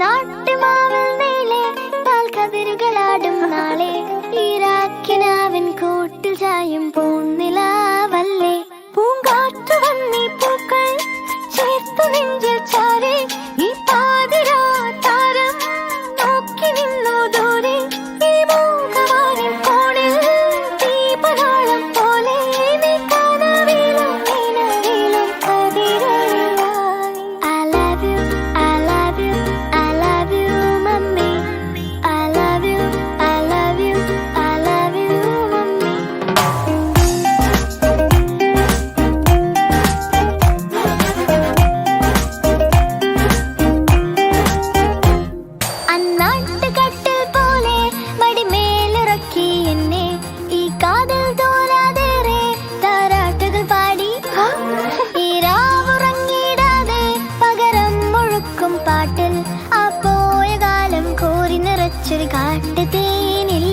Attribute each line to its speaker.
Speaker 1: നാട്ടുമാവിൽ നീളെ പാൽക്കതിരുകളാടും നാളെ ഈരാക്കിനാവൻ കൂട്ടിൽ ചായും പൂന്നിലാവല്ലേ പൂങ്കാറ്റു വന്നീ പൂക്കൾ ചേർത്തു നെഞ്ചിൽ ചാരെ ഈ പാതിരാ താരം നോക്കി നിന്നു ദൂരെ ഈ മൂകമാരിൻ കോണിൽ ദീപനാളം പോലെ നീ കനവിലും നിലവിലും കതിരൊളിയായി. I love you, I love you, I love you, mummy. I love you, I love you, I love you, mummy. അന്നാട്ടുകട്ടിൽ പോലെ മടിമേലിറക്കി എന്നെ ഈ കാതിൽ തോരാതേറെ താരാട്ടുകൾ പാടി ഈ രാവുറങ്ങിടാതെ പകരം മുഴുക്കും പാട്ടിൽ ആ പോയ കാലം കോരി നിറച്ചൊരു കാട്ടുതേനിൽ